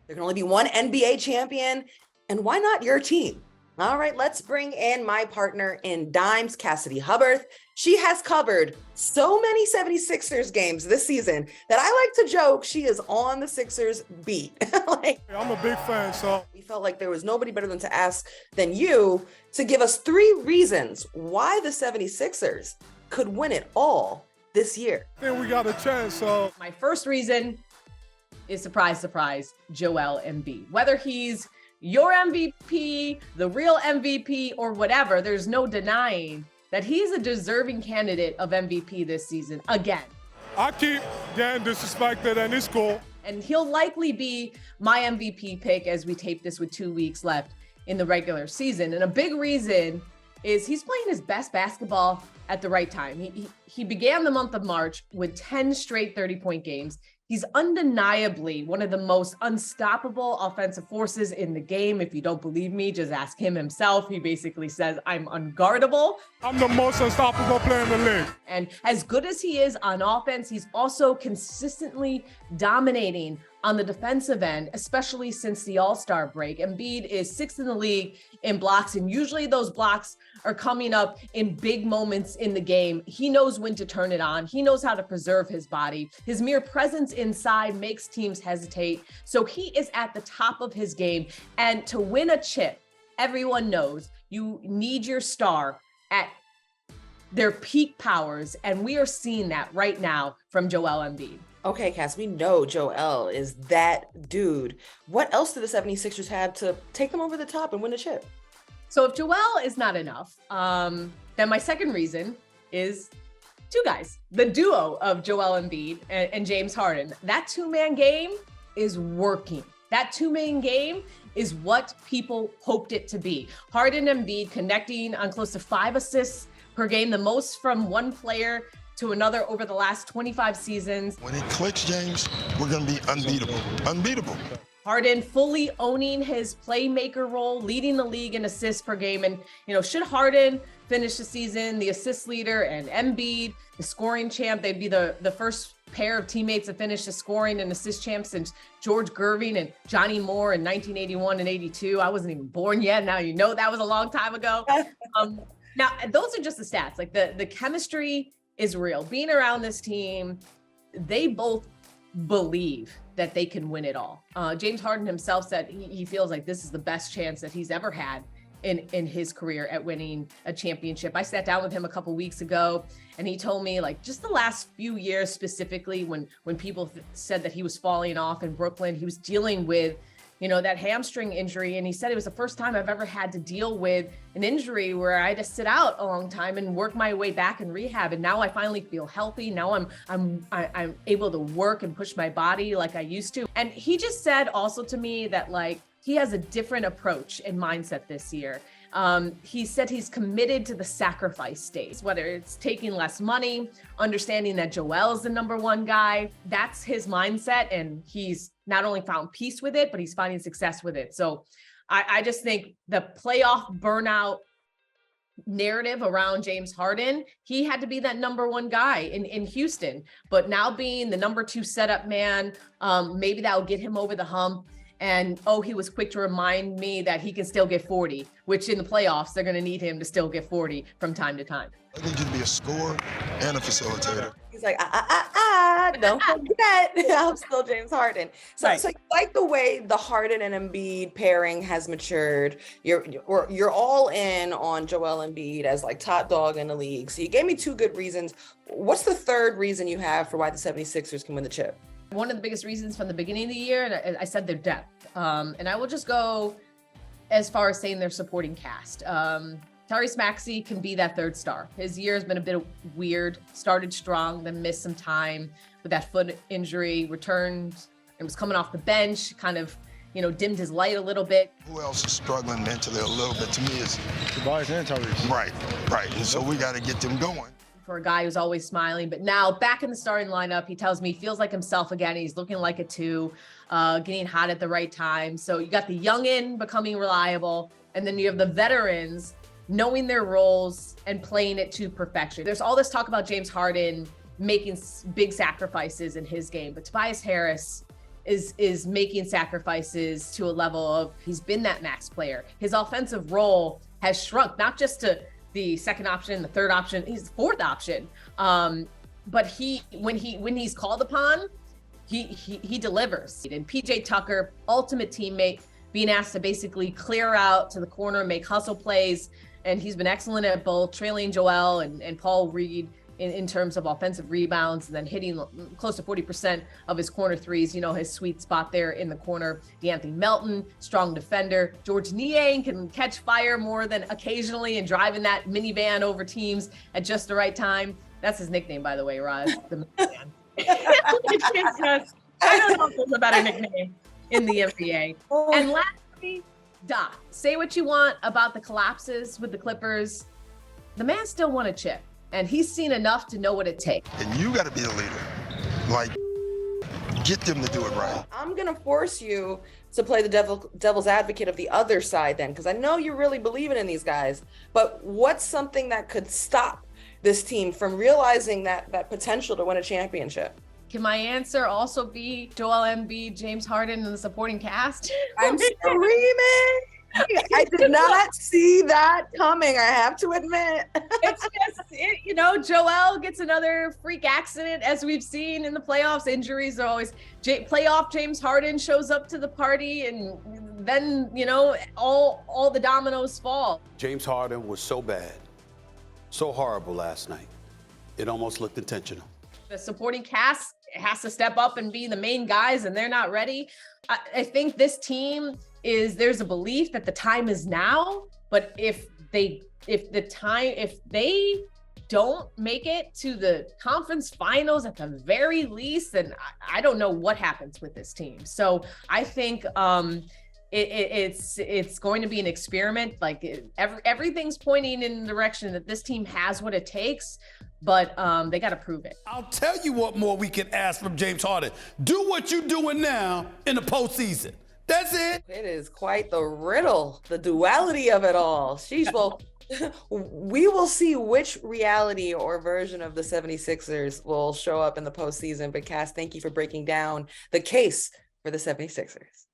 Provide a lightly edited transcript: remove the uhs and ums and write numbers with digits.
There can only be one NBA champion. And why not your team? All right, let's bring in my partner in dimes, Cassidy Hubbarth. She has covered so many 76ers games this season that I like to joke she is on the Sixers beat. I'm a big fan, so. We felt like there was nobody better than to ask than you to give us 3 reasons why the 76ers could win it all this year. I think we got a chance, so. My first reason is, surprise, surprise, Joel Embiid. Whether he's your MVP, the real MVP, or whatever, there's no denying that he's a deserving candidate of MVP this season again. I keep getting disrespected, and it's cool. And he'll likely be my MVP pick as we tape this with 2 weeks left in the regular season. And a big reason is he's playing his best basketball at the right time. He began the month of March with 10 straight 30-point games. He's undeniably one of the most unstoppable offensive forces in the game. If you don't believe me, just ask him himself. He basically says, I'm unguardable. I'm the most unstoppable player in the league. And as good as he is on offense, he's also consistently dominating on the defensive end, especially since the All-Star break. Embiid is 6th in the league in blocks, and usually those blocks are coming up in big moments in the game. He knows when to turn it on. He knows how to preserve his body. His mere presence inside makes teams hesitate. So he is at the top of his game. And to win a chip, everyone knows you need your star at their peak powers. And we are seeing that right now from Joel Embiid. Okay, Cass, we know Joel is that dude. What else do the 76ers have to take them over the top and win the chip? So if Joel is not enough, then my second reason is 2 guys, the duo of Joel Embiid and James Harden. That 2-man game is working. That 2-man game is what people hoped it to be. Harden and Embiid connecting on close to 5 assists per game, the most from one player to another over the last 25 seasons. When it clicks, James, we're going to be unbeatable. Unbeatable. Harden fully owning his playmaker role, leading the league in assists per game. And, should Harden finish the season the assist leader and Embiid the scoring champ, they'd be the first pair of teammates to finish the scoring and assist champ since George Gervin and Johnny Moore in 1981 and 82. I wasn't even born yet. Now that was a long time ago. Now, those are just the stats. Like the chemistry is real. Being around this team, they both believe that they can win it all. James Harden himself said he feels like this is the best chance that he's ever had in his career at winning a championship. I sat down with him a couple weeks ago and he told me, like, just the last few years specifically when people said that he was falling off in Brooklyn, he was dealing with that hamstring injury. And he said it was the first time I've ever had to deal with an injury where I had to sit out a long time and work my way back in rehab. And now I finally feel healthy. Now I'm able to work and push my body like I used to. And he just said also to me that, like, he has a different approach and mindset this year. He said he's committed to the sacrifice stage, whether it's taking less money, understanding that Joel is the number 1 guy. That's his mindset. And he's not only found peace with it, but he's finding success with it. So I just think the playoff burnout narrative around James Harden, he had to be that number 1 guy in Houston. But now being the number 2 setup man, maybe that will get him over the hump. And, he was quick to remind me that he can still get 40, which in the playoffs, they're going to need him to still get 40 from time to time. I need you to be a scorer and a facilitator. He's like, don't forget, I'm still James Harden. So, Right. So you like the way the Harden and Embiid pairing has matured. You're all in on Joel Embiid as like top dog in the league. So you gave me 2 good reasons. What's the third reason you have for why the 76ers can win the chip? One of the biggest reasons from the beginning of the year, and I said their depth. And I will just go as far as saying their supporting cast. Tyrese Maxey can be that 3rd star. His year has been a bit weird. Started strong, then missed some time with that foot injury, returned and was coming off the bench, kind of, dimmed his light a little bit. Who else is struggling mentally a little bit to me is Tobias and Tyrese. Right. And so we got to get them going. For a guy who's always smiling, but now back in the starting lineup, he tells me he feels like himself again. He's looking like a 2, getting hot at the right time. So you got the youngin becoming reliable, and then you have the veterans knowing their roles and playing it to perfection. There's all this talk about James Harden making big sacrifices in his game, but Tobias Harris is making sacrifices to a level of he's been that max player. His offensive role has shrunk, not just to the second option, the third option, he's the fourth option. But when he's called upon, he delivers. And PJ Tucker, ultimate teammate, being asked to basically clear out to the corner, make hustle plays. And he's been excellent at both, trailing Joel and Paul Reed in terms of offensive rebounds, and then hitting close to 40% of his corner threes, his sweet spot there in the corner. DeAnthony Melton, strong defender. George Niang can catch fire more than occasionally and driving that minivan over teams at just the right time. That's his nickname, by the way, Roz, the minivan. I don't know if there's a better nickname in the NBA. And lastly, Doc, say what you want about the collapses with the Clippers. The man still won a chip, and he's seen enough to know what it takes. And you got to be the leader. Get them to do it right. I'm going to force you to play the devil's advocate of the other side then, because I know you're really believing in these guys. But what's something that could stop this team from realizing that potential to win a championship? Can my answer also be Joel Embiid, James Harden, and the supporting cast? I'm screaming. I did not see that coming, I have to admit. It's just, Joel gets another freak accident, as we've seen in the playoffs. Injuries are always playoff. James Harden shows up to the party, and then, all the dominoes fall. James Harden was so bad, so horrible last night. It almost looked intentional. The supporting cast has to step up and be the main guys, and they're not ready. I think this team there's a belief that the time is now, but if they don't make it to the conference finals at the very least, then I don't know what happens with this team. So I think it's going to be an experiment. Everything's pointing in the direction that this team has what it takes, but they got to prove it. I'll tell you what more we can ask from James Harden. Do what you're doing now in the postseason. That's it. It is quite the riddle, the duality of it all. Sheesh, well, we will see which reality or version of the 76ers will show up in the postseason. But Cass, thank you for breaking down the case for the 76ers.